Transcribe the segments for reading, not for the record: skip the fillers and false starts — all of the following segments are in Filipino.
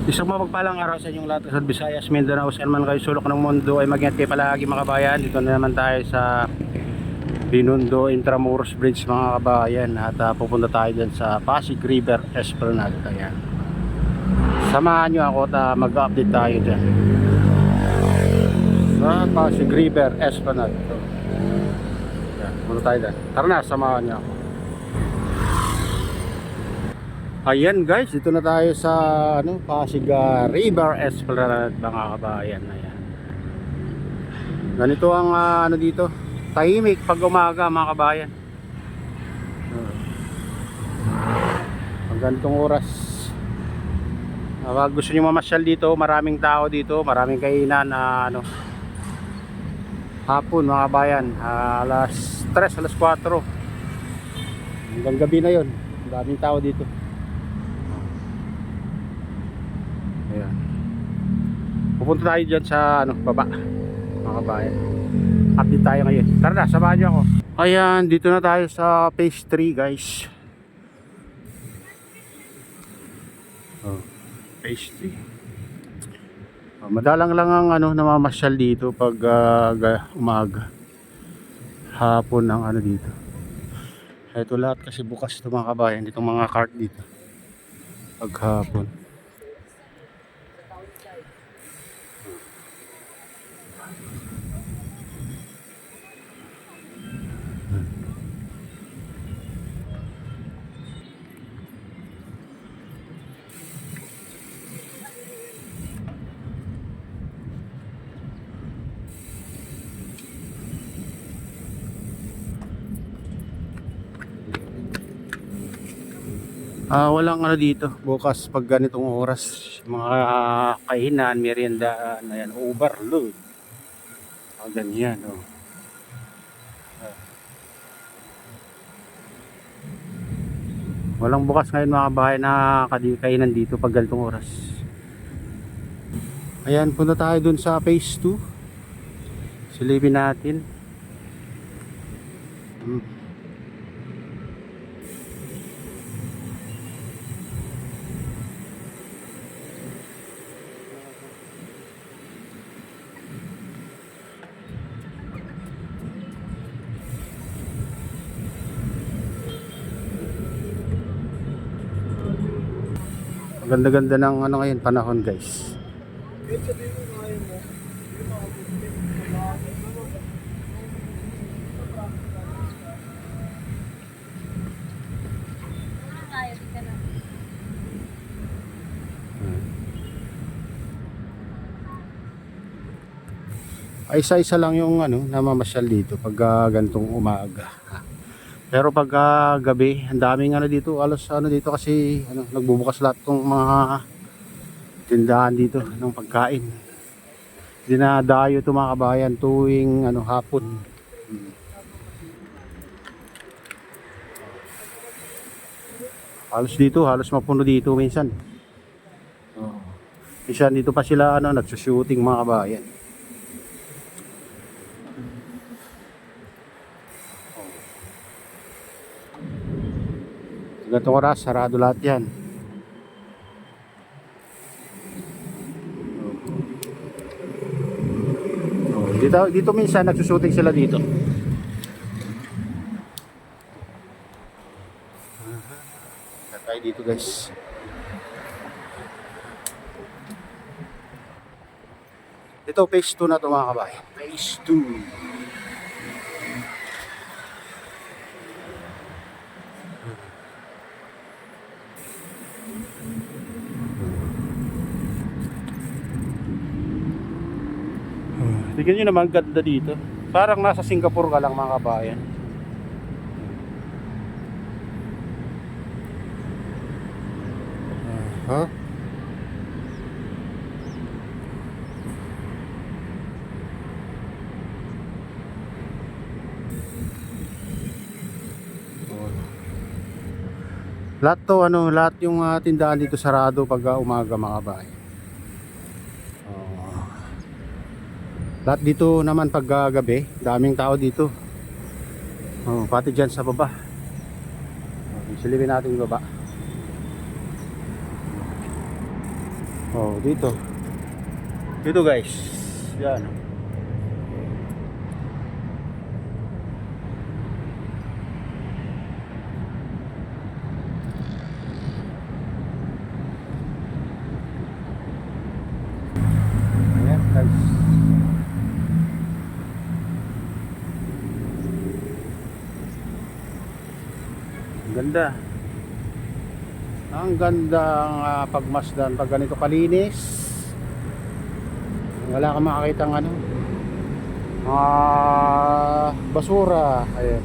Isang mapagpalang araw sa inyong lahat sa Visayas, Mindanao, saan man kayo sulok ng mundo ay mag-ingat kayo palagi mga kabayan. Dito na naman tayo sa Binondo Intramuros Bridge mga kabayan at pupunta tayo dyan sa Pasig River Esplanade. Ayan. Samahan nyo ako at mag-update tayo dyan sa Pasig River Esplanade. Ayan, pupunta tayo dyan. Tara na, samahan nyo ako. Ayan guys, dito na tayo sa Pasig River Esplanade mga kabayan. Ayan. Ganito ang dito, tahimik pag umaga mga kabayan. Pag ganitong oras, gusto nyo mamasyal dito, maraming tao dito, maraming kainan na hapon mga kabayan, alas 3, alas 4 hanggang gabi na yon, maraming tao dito. Ayan. Pupunta tayo dyan sa baba mga kabayan. Update tayo ngayon. Tara na, samahan niyo ako. Ayan, dito na tayo sa phase 3 guys. Phase 3. Madalang lang ang namamasyal dito pag umaga. Hapon ang dito. Ito lahat kasi bukas ito mga kabayan. Itong mga cart dito. Pag hapon. Walang dito bukas pag ganitong oras, mga kainan, merienda, ayan, overload. Ganyan walang bukas ngayon mga bahay na kainan dito pag ganitong oras. Ayan, punta tayo dun sa phase 2. Silipin natin. Ganda-ganda ng ngayon panahon guys. Ay isa-isa lang yung namamasyal dito pag ganitong umaga. Pero pag gabi, ang daming dito, alos dito kasi nagbubukas lahat ng mga tindahan dito ng pagkain. Dinadayo ito mga kabayan tuwing hapon. Halos mapuno dito minsan. Minsan dito pa sila nagsushooting mga kabayan. Ganitong oras, sarado lahat yan. Dito minsan nagsushooting sila dito. Tayo dito guys. Ito phase 2 na ito mga kabayan. Phase 2. Tignan nyo naman, ganda dito. Parang nasa Singapore ka lang mga kabayan. Lahat to lahat yung tindahan dito sarado pag umaga mga kabayan. Lahat dito naman pag gabi, daming tao dito. Pati dyan sa baba. Silipin natin yung baba. Oh, dito. Dito guys. Yan. Ayan guys. Ang ganda. Ang ganda ang pagmasdan pag ganito kalinis. Wala kang makakita ng ano, basura. Ayan.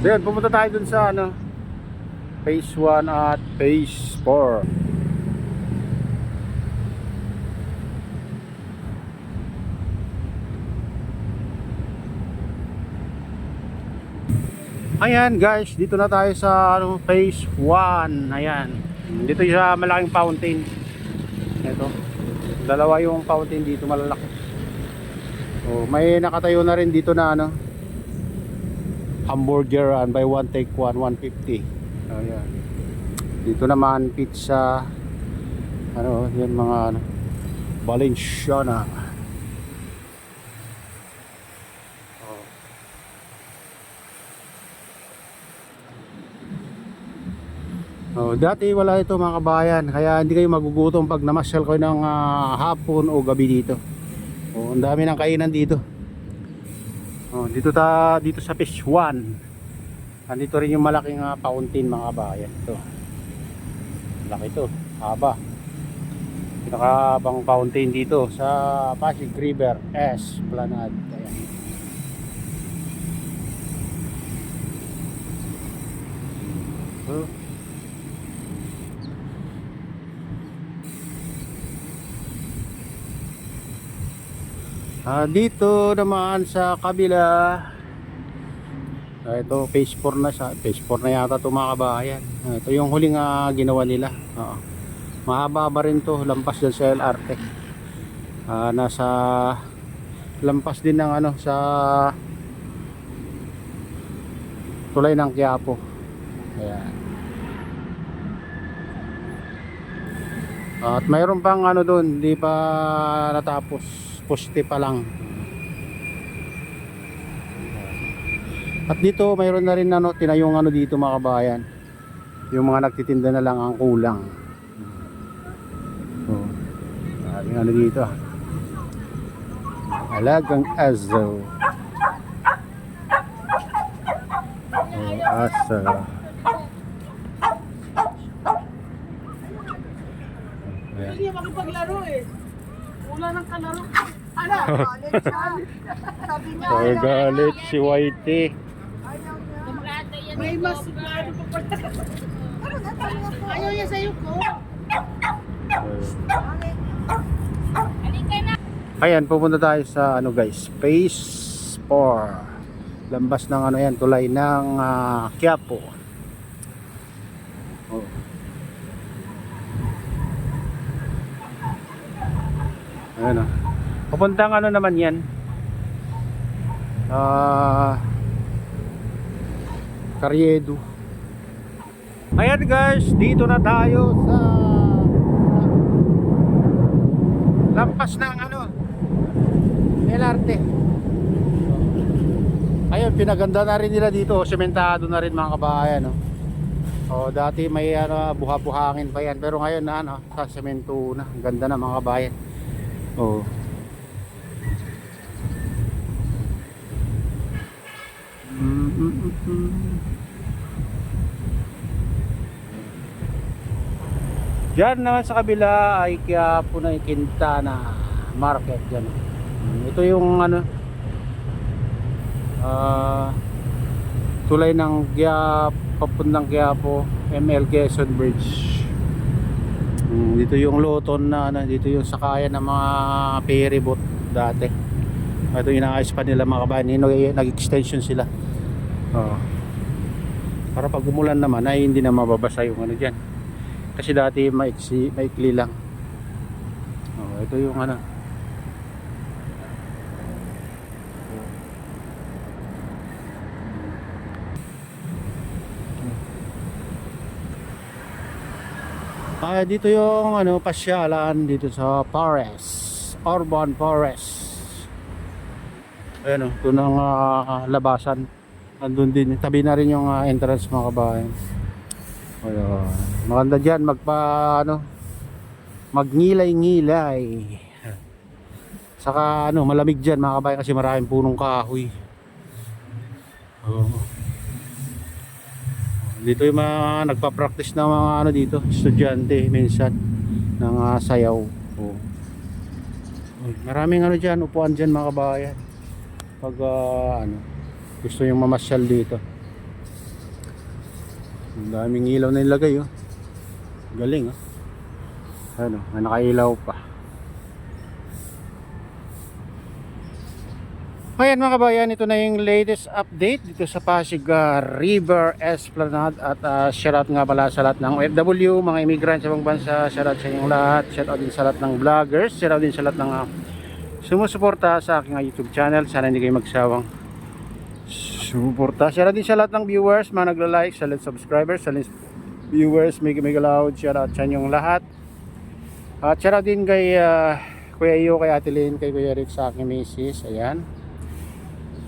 Then pumunta tayo dun sa ano, phase 1 at phase 4. Ayan guys, dito na tayo sa ano, phase 1. Ayan. Dito sa malaking fountain. Ito. Dalawa yung fountain dito, malalaki. Oh, may nakatayo na rin dito na ano, hamburger and by one take one, 150. Ayan. Dito naman pizza, ano, yan mga ano, Valenciana. Oh, dati wala ito mga kabayan, kaya hindi kayo magugutom pag namasyal kayo ng hapon o gabi dito. Oh, ang dami ng kainan dito. Oh, dito sa phase 1. Andito rin yung malaking fountain mga kabayan. Ito. Laki ito, haba. Pinakahabang fountain dito sa Pasig River Esplanade. Ayan. Oh. Dito naman sa kabila, ito phase 4 na siya. Phase 4 na yata ito mga kabayan. Ito yung huling ginawa nila. Mahaba ba rin to, lampas dyan sa LRT. Nasa lampas din ng ano, sa tulay ng Quiapo. Ayan. At mayroon pang ano doon, hindi pa natapos. Poste pa lang. At dito mayroon na rin ano, tinayong ano dito mga kabayan. Yung mga nagtitinda na lang ang kulang. Oh. Maraming ano dito. Alagang aso. Oh, aso. Hindi makipaglaro eh. Wala nang kalaro. Ala, galit siya. Sabi niya. Oh, galit si Whitey. May mas ano pa pala. Ayaw niya sa'yo ko. Ayan, pupunta tayo sa ano guys, phase 4. Lambas ng ano yan, tulay ng Quiapo. Oh. Ayan o. Papuntang ano naman yan, Carriedo. Ayan guys, dito na tayo sa lampas ng ano, LRT. Ayun, pinaganda na rin nila dito, sementado na rin mga kabayan, no? Oh, dati may ano, buha-buhangin pa yan, pero ngayon na ano, sa semento na. Ang ganda na mga kabayan. Oh. Diyan naman sa kabila ay Quiapo na Quintana Market dyan. Ito yung ano, tulay ng Quiapo, papuntang Quiapo, ML Quezon Bridge. Dito yung Loton na ano, dito yung sakayan ng mga ferry boat dati. Ito inaayos pa nila mga kabayan, nag-extension sila. Para pag umulan naman ay hindi na mababasa yung ano dyan. Kasi dati maikli lang. Ito yung ano, Dito yung ano, pasyalan dito sa Forest, Urban Forest. Ayan o, ito ng labasan. Andun din, tabi na rin yung entrance mga kabayan. Ayun. Maganda dyan, magnilay-ngilay. Saka malamig dyan mga kabayan kasi maraming punong kahoy. Dito yung mga nagpa-practice ng mga dito, estudyante minsan ng sayaw. Maraming dyan, upuan dyan mga kabayan. Pag gusto yung mamasyal dito. Ang daming ilaw na ilagay galing may nakailaw pa. Ayan mga kabayan, ito na yung latest update dito sa Pasig River Esplanade. At shoutout nga pala sa lahat ng OFW, mga immigrant sa ibang bansa. Shoutout sa inyong lahat. Shoutout din sa lahat ng vloggers. Shoutout din sa lahat ng sumusuporta sa aking YouTube channel. Sana hindi kayo magsawang sumuporta. Shoutout din sa lahat ng viewers, mga nagla-like, sa lahat subscribers, sa lahat viewers, mega loud. Shoutout sa inyong lahat. At shoutout din kay Kuya Iyo, kay Ate Lynn, kay Kuya Rick, sa aking misis. Ayan.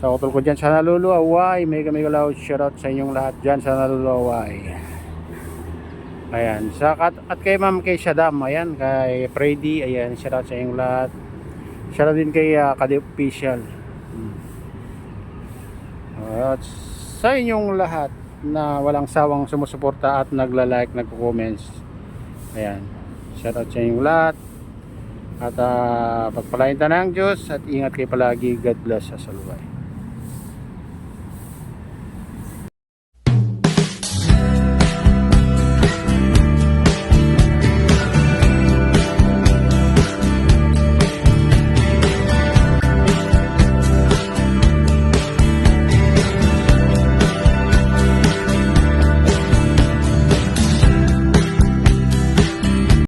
Sa utol ko dyan sa naluluaway, mega loud. Shoutout sa inyong lahat dyan sa naluluaway. Ayan. At kay Ma'am kay Shadam, ayan, kay Freddy, ayan, shoutout sa inyong lahat. Shoutout din kay Kade Official. At sa inyong lahat na walang sawang sumusuporta at nagla-like, nagko-comments. Ayan. Shoutout sa inyong lahat. At pagpalain tayo ng Diyos at ingat kayo palagi. God bless sa salubay.